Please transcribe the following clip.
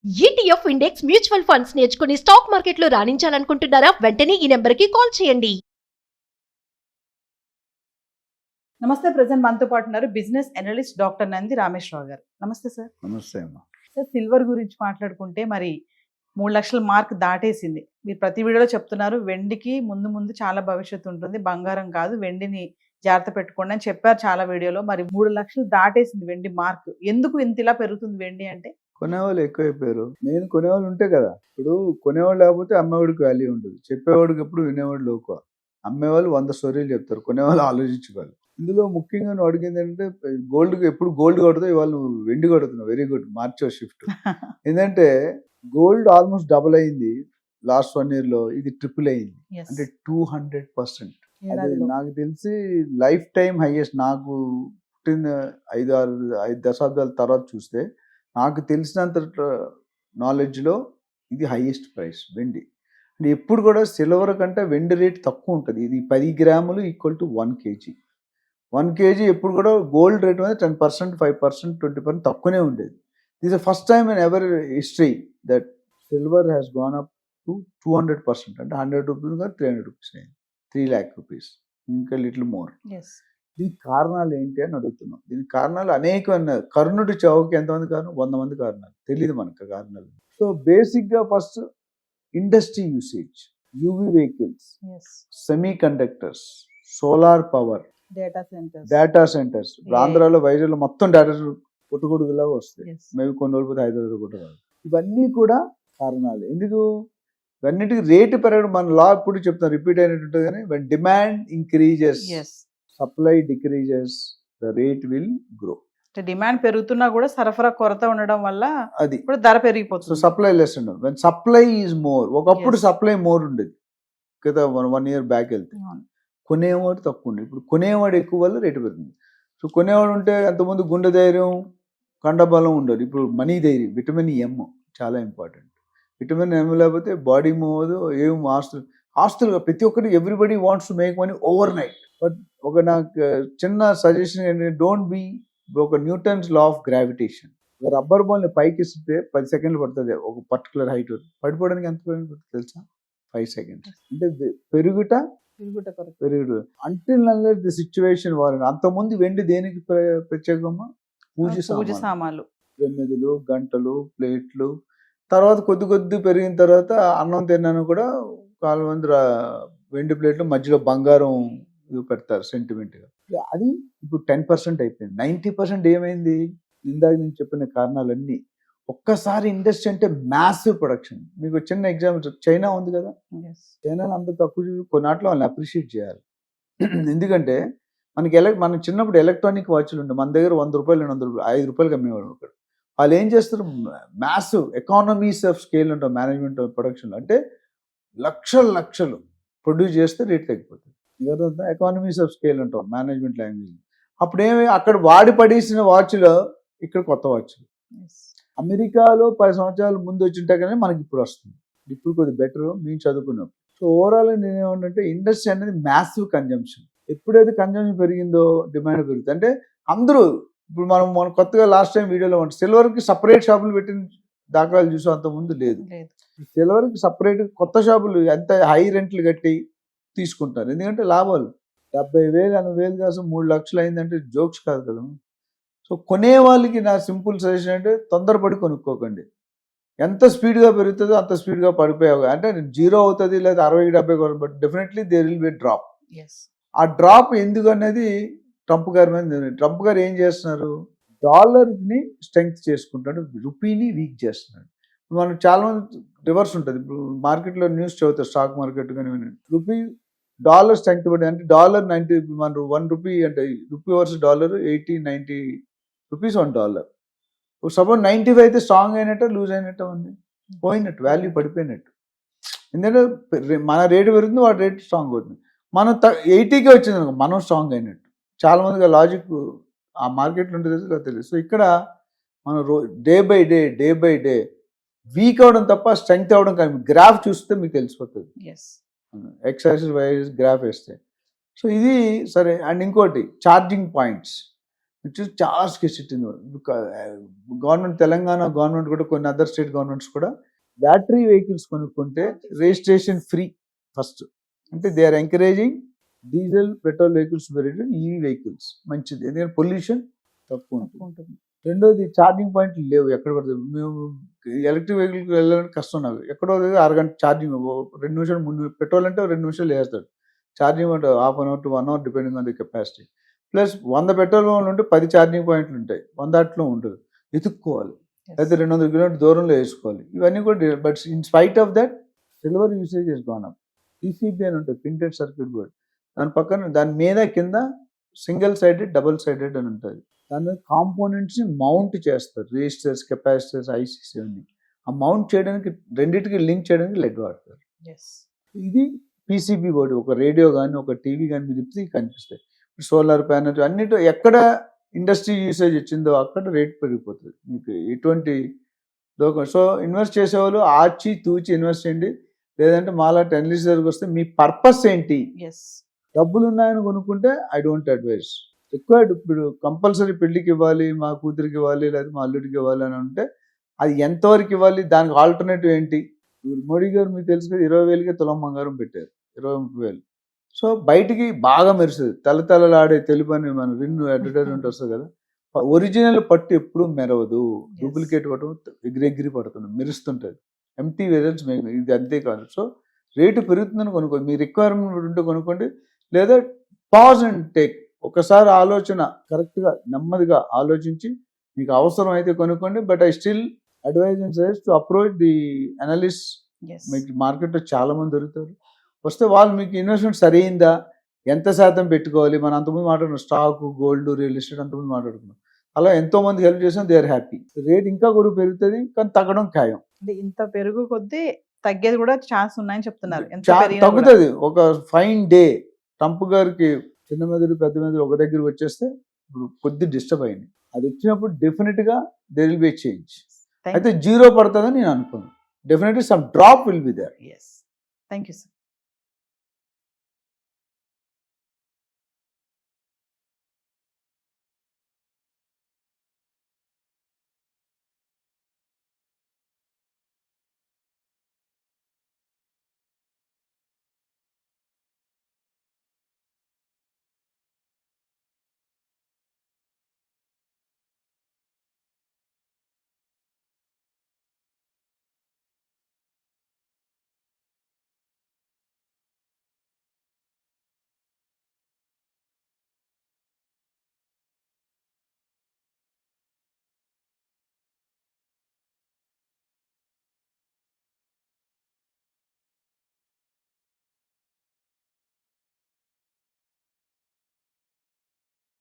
ETF index mutual funds నేర్చుకుని stock మార్కెట్లో రాణించాలనుకుంటున్నారా? వెంటనే ఈ నెంబర్కి కాల్ చేయండి. నమస్తే. ప్రజెంట్ మనతో పాటు ఉన్నారు business analyst doctor Nandi Rameshwar Rao గారు. నమస్తే సార్. నమస్తే అమ్మా. సార్, సిల్వర్ గురించి మాట్లాడుకుంటే మరి 3 లక్షల మార్క్ దాటేసింది. మీరు ప్రతి వీడియోలో చెప్తున్నారు వెండికి ముందు ముందు చాలా భవిష్యత్తు ఉంటుంది, బంగారం కాదు, వెండిని జాగ్రత్త పెట్టుకోండి అని చెప్పారు చాలా వీడియోలో. మరి 3 లక్షలు దాటేసింది వెండి మార్క్. ఎందుకు ఇంత ఇలా పెరుగుతుంది వెండి అంటే? కొనేవాళ్ళు ఎక్కువైపోయారు. మెయిన్ కొనేవాళ్ళు ఉంటే కదా. ఇప్పుడు కొనేవాళ్ళు లేకపోతే అమ్మేవాడికి వాల్యూ ఉండదు. చెప్పేవాడికి ఎప్పుడు వినేవాడు లోకువ. అమ్మేవాళ్ళు 100 స్టోరీలు చెప్తారు, కొనేవాళ్ళు ఆలోచించుకోవాలి. ఇందులో ముఖ్యంగా నువ్వు అడిగింది ఏంటంటే ఎప్పుడు గోల్డ్ కొడతావు, ఇవాళ నువ్వు వెండి కొడుతున్నావు. వెరీ గుడ్, మార్చో షిఫ్ట్. ఏంటంటే గోల్డ్ ఆల్మోస్ట్ డబుల్ అయింది లాస్ట్ 1 year లో. ఇది ట్రిపుల్ అయింది. Yes. అంటే 200%. అది ఏడాదిలో. నాకు తెలిసి లైఫ్ టైం హైయెస్ట్. నాకు పుట్టిన 5 దశాబ్దాల తర్వాత చూస్తే నాకు తెలిసినంత నాలెడ్జ్లో ఇది హైయెస్ట్ ప్రైస్ వెండి. అంటే ఎప్పుడు కూడా సిల్వర్ కంటే వెండి రేట్ తక్కువ ఉంటుంది. ఇది 10 గ్రాములు ఈక్వల్ టు 1 kg. 1 kg ఎప్పుడు కూడా గోల్డ్ రేట్ మీద 10%, 5%, 20% తక్కువనే ఉండేది. This the first time in ever history that silver has gonna up to 200%. అంటే 100 రూపీస్ 300 రూపీస్ అయింది. 3 lakh rupees, ఇంకా లిటిల్ మోర్. Yes. దీనికి కారణాలు ఏంటి అని అడుగుతున్నాం. దీనికి కారణాలు అనేకమైన. కర్ణుడి చావుకి ఎంతమంది కారణం? 100 మంది కారణాలు. తెలియదు మనకు కారణాలు. సో బేసిక్గా first industry usage, UV vehicles, Yes. Semi conductors, solar power, data centres. Data centres. ఇప్పుడు ఆంధ్రాలో వైజాగ్లో మొత్తం డేటా పుట్టుకొడుకులాగా వస్తాయి. Yes. మేబీ కొన్ని రోజులు పోతే హైదరాబాద్ కూడా రాదు. ఇవన్నీ కూడా కారణాలు. ఎందుకు ఇవన్నిటికి రేటు పెరగడం? మన లా ఇప్పుడు చెప్తాను, రిపీట్ అయినట్టు. కానీ when demand increases, Yes. Supply decreases, the rate will grow. Demand పెరుగుతున్నా కూడా సరఫరా కొరత ఉండడం వల్ల అది ఇప్పుడు ధర సో పెరిగిపోతుంది. సప్లై లెస్ ఉండదు. When supply is more. ఒకప్పుడు Yes. సప్లై మోర్ ఉండేది కదా, 1 year బ్యాక్ వెళ్తే. అవును. కొనేవాడు తక్కువ ఉండేది. ఇప్పుడు కొనేవాడు ఎక్కువ వల్ల రేటు పెరుగుతుంది. సో కొనేవాడు ఉంటే అంతకుముందు గుండె ధైర్యం, కండబలం ఉండదు. ఇప్పుడు మనీ ధైర్యం, విటమిన్ ఎమ్ చాలా ఇంపార్టెంట్. విటమిన్ ఎమ్ లేకపోతే బాడీ మూవ్ అవ్వదు. ఏం ఆస్తులు ప్రతి ఒక్కటి everybody wants to make money overnight. But ఒక నాకు చిన్న సజెషన్ ఏంటంటే, డోంట్ బీ ఒక Newton's law of gravitation. Rubber బాల్ని పైకి ఇస్తే 10 సెకండ్లు పడుతుంది ఒక పర్టికులర్ హైట్. పడిపోవడానికి ఎంత పడుతుంది తెలుసా? 5 seconds. అంటే పెరుగుట అంటిల్ అన్లెస్ ది సిచ్యువేషన్ వారు. అంతకుముందు వెండి దేనికి ప్రత్యేకమా? పూజ పూజ సామాన్లు. సామాన్లు. ప్రమిదలు, గంటలు, ప్లేట్లు. తర్వాత కొద్ది పెరిగిన తర్వాత అన్నం తిన్నాను కూడా చాలా మంది వెండి ప్లేట్లు మధ్యలో బంగారం ఇవి పెడతారు సెంటిమెంట్గా. అది ఇప్పుడు 10% అయిపోయింది. 90% ఏమైంది? ఇందాక నేను చెప్పిన కారణాలన్నీ. ఒక్కసారి ఇండస్ట్రీ అంటే మ్యాసివ్ ప్రొడక్షన్. మీకు చిన్న ఎగ్జాంపుల్, చైనా ఉంది కదా. Yes. చైనాలో అంత తక్కువ కొన్నాట్లో వాళ్ళని అప్రిషియేట్ చేయాలి. ఎందుకంటే మన చిన్నప్పుడు ఎలక్ట్రానిక్ వాచ్లు ఉండే, మన దగ్గర 100 రూపాయలు 200 రూపాయలు 5 రూపాయలకి అమ్మేవాడు ఒకడు. వాళ్ళు ఏం చేస్తారు? మ్యాసివ్ ఎకానమీస్ ఆఫ్ స్కేల్ ఉంటాం మేనేజ్మెంట్ ప్రొడక్షన్. అంటే లక్షలు ప్రొడ్యూస్ చేస్తే రేట్ తగ్గిపోతుంది. ఎకానమీస్ ఆఫ్ స్కేల్ ఉంటాం మేనేజ్మెంట్ లాంగ్వేజ్. అప్పుడేమి అక్కడ వాడి పడేసిన వాచ్లో ఇక్కడ కొత్త వాచ్లు. Yes. అమెరికాలో 10 సంవత్సరాల ముందు వచ్చింటే కానీ మనకి ఇప్పుడు వస్తుంది. ఇప్పుడు కొద్దిగా బెటర్ మేము చదువుకున్నాం. సో ఓవరాల్ నేనేమంటే, ఇండస్ట్రీ అనేది మ్యాసివ్ కన్జంప్షన్. ఎప్పుడైతే కన్జంప్షన్ పెరిగిందో డిమాండ్ పెరుగుతుంది. అంటే అందరూ ఇప్పుడు మనం కొత్తగా లాస్ట్ టైం వీడియోలో సిల్వర్కి సపరేట్ షాపులు పెట్టిన దాఖలాలు చూసాం, అంత ముందు లేదు. లేదు. సిల్వర్కి సపరేట్ కొత్త షాపులు ఎంత హై రెంట్లు కట్టి తీసుకుంటారు. ఎందుకంటే లాభాలు 70,000, 80,000 కాసం 3 లక్షలు అయిందంటే జోక్స్ కాదు కదా. సో కొనే వాళ్ళకి నా సింపుల్ సజెషన్ అంటే, తొందరపడి కొనుక్కోకండి. ఎంత స్పీడ్గా పెరుగుతుందో అంత స్పీడ్గా పడిపోయావు. అంటే 0 అవుతుంది లేదా 60-70 కొను, but definitely there will be drop. Yes. ఆ డ్రాప్ ఎందుకు అనేది ట్రంప్ గారి మీద. ట్రంప్ గారు ఏం చేస్తున్నారు? డాలర్ని స్ట్రెంగ్త్ చేసుకుంటాడు, రూపీని వీక్ చేస్తున్నాడు. మనం చాలా మంది రివర్స్ ఉంటుంది. ఇప్పుడు మార్కెట్లో న్యూస్ చదువుతారు, స్టాక్ మార్కెట్ కానీ రూపీ డాలర్ స్ట్రెంగ్త్ పడి, అంటే $90, మన 1 రూపీ అంటే రూపీ వర్సెస్ $80, 90 రూపీస్ $1. సపోజ్ 95 అయితే స్ట్రాంగ్ అయినట్టు, లూజ్ అయినట్టు ఉంది, పోయినట్టు, వాల్యూ పడిపోయినట్టు. ఎందుకంటే మన రేటు పెరుగుతుంది, వాడి రేట్ స్ట్రాంగ్ అవుతుంది. మనం 80కే వచ్చింది అనుకో, మనం స్ట్రాంగ్ అయినట్టు. చాలా మందికి లాజిక్ ఆ మార్కెట్లో ఉంటుంది తెలియదు. సో ఇక్కడ మనం డే బై డే వీక్ అవడం తప్ప స్ట్రెంగ్త్ అవడం కానీ, గ్రాఫ్ చూస్తే మీకు తెలిసిపోతుంది. Yes. X axis Y axis graph వేస్తే. సో ఇది సరే. అండ్ ఇంకోటి ఛార్జింగ్ పాయింట్స్. విచ్ ఇస్ చాలా స్కెసిటీ. గవర్నమెంట్, తెలంగాణ గవర్నమెంట్ కూడా, కొన్ని అదర్ స్టేట్ గవర్నమెంట్స్ కూడా బ్యాటరీ వెహికల్స్ కొనుక్కుంటే రిజిస్ట్రేషన్ ఫ్రీ ఫస్ట్. అంటే they are encouraging diesel petrol vehicles EV vehicles. మంచిది, ఎందుకంటే పొల్యూషన్ తక్కువ ఉంటుంది. రెండోది ఛార్జింగ్ పాయింట్లు లేవు ఎక్కడ పడుతుంది. మేము ఎలక్ట్రిక్ వెహికల్కి వెళ్ళడానికి కష్టం నాకు. ఎక్కడో అరగంట ఛార్జింగ్, 2 నిమిషాలు 3 పెట్రోల్ అంటే 2 నిమిషాలు వేస్తాడు. ఛార్జింగ్ అంటే ½ an hour to 1 hour depending on the capacity. Plus 100 petrol బంకులు ఉంటే 10 ఛార్జింగ్ పాయింట్లు ఉంటాయి, 100 అట్లో ఉంటుంది. ఎత్తుక్కోవాలి, అయితే 200 కిలోమీటర్ దూరంలో వేసుకోవాలి. ఇవన్నీ కూడా, but in spite of that silver usage is gone up. PCB అని ఉంటుంది, ప్రింటెడ్ సర్క్యూట్ బోర్డ్. దాని పక్కన, దాని మీద కింద సింగిల్ సైడెడ్, డబుల్ సైడెడ్ అని ఉంటుంది. దాని మీద కాంపోనెంట్స్ని మౌంట్ చేస్తారు, రిజిస్టర్స్, కెపాసిటర్స్, ఐసీస్ అన్ని. ఆ మౌంట్ చేయడానికి, రెండింటికి లింక్ చేయడానికి లెడ్ వాడతారు. ఇది PCB బోర్డు. ఒక రేడియో కానీ, ఒక టీవీ కానీ మీరు తిప్పితే కనిపిస్తాయి. సోలార్ ప్యానెల్ అన్నిటి, ఎక్కడ ఇండస్ట్రీ యూసేజ్ వచ్చిందో అక్కడ రేట్ పెరిగిపోతుంది. మీకు ఎటువంటి దోకం. సో ఇన్వెస్ట్ చేసేవాళ్ళు ఆచి తూచి ఇన్వెస్ట్ చేయండి. లేదంటే మాలా 10 లీటర్స్ దగ్గరకు వస్తే మీ పర్పస్ ఏంటి? డబ్బులు ఉన్నాయని కొనుక్కుంటే ఐ డోంట్ అడ్వైజ్. రిక్వైర్డ్, ఇప్పుడు కంపల్సరీ పెళ్లికి ఇవ్వాలి, మా కూతురికి ఇవ్వాలి, లేదా మా అల్లుడికి ఇవ్వాలి అని అంటే అది ఎంతవరకు ఇవ్వాలి, దానికి ఆల్టర్నేటివ్ ఏంటి? మోడీ గారు మీకు తెలుసు కదా, 20,000కే తులం బంగారం పెట్టారు, 20-30,000. సో బయటికి బాగా మెరుస్తుంది, తలతలలాడే తెలుపు అని మన రిన్ అడ్వర్టైజ్మెంట్ వస్తుంది కదా. ఒరిజినల్ పట్టు ఎప్పుడూ మెరవదు, డూప్లికేట్ పట్టు ఎగిరెగిరి పడుతుంది, మెరుస్తుంటుంది. ఎంటీ వెజల్స్ ఇది అంతే కాదు. సో రేటు పెరుగుతుందని కొనుక్కోండి, మీ రిక్వైర్మెంట్ ఉంటే కొనుక్కోండి. లేదా పాజ్ అండ్ టేక్, ఒకసారి ఆలోచన కరెక్ట్గా నెమ్మదిగా ఆలోచించి మీకు అవసరం అయితే కొనుక్కోండి. But I still advise and suggest to approach the analyst. మీకు మార్కెట్లో చాలా మంది దొరుకుతారు, వస్తే వాళ్ళు మీకు ఇన్వెస్ట్మెంట్ సరైందా, ఎంత శాతం పెట్టుకోవాలి. మనం అంతకుముందు మాట్లాడుకున్నాం, స్టాక్, గోల్డ్, రియల్ ఎస్టేట్ అంతకుముందు మాట్లాడుకున్నాం. అలా ఎంతో మంది హెల్ప్ చేసాం, దే ఆర్ హ్యాపీ. రేట్ ఇంకా కూడా పెరుగుతుంది, కానీ తగ్గడం ఖాయం. అంటే ఇంత పెరుగు కొద్దీ తగ్గేది కూడా ఛాన్స్ ఉన్నాయని చెప్తున్నారు. తగ్గుతుంది. ఒక ఫైన్ డే ట్రంప్ గారికి చిన్న మెదడు పెద్ద మెదడు ఒక దగ్గర వచ్చేస్తే ఇప్పుడు కొద్ది డిస్టర్బ్ అయింది. అది వచ్చినప్పుడు డెఫినెట్ గా దేర్ విల్ బి చేంజ్. అయితే 0 పడుతుందని నేను అనుకున్నాను. Definitely some drop will be there. Thank you sir.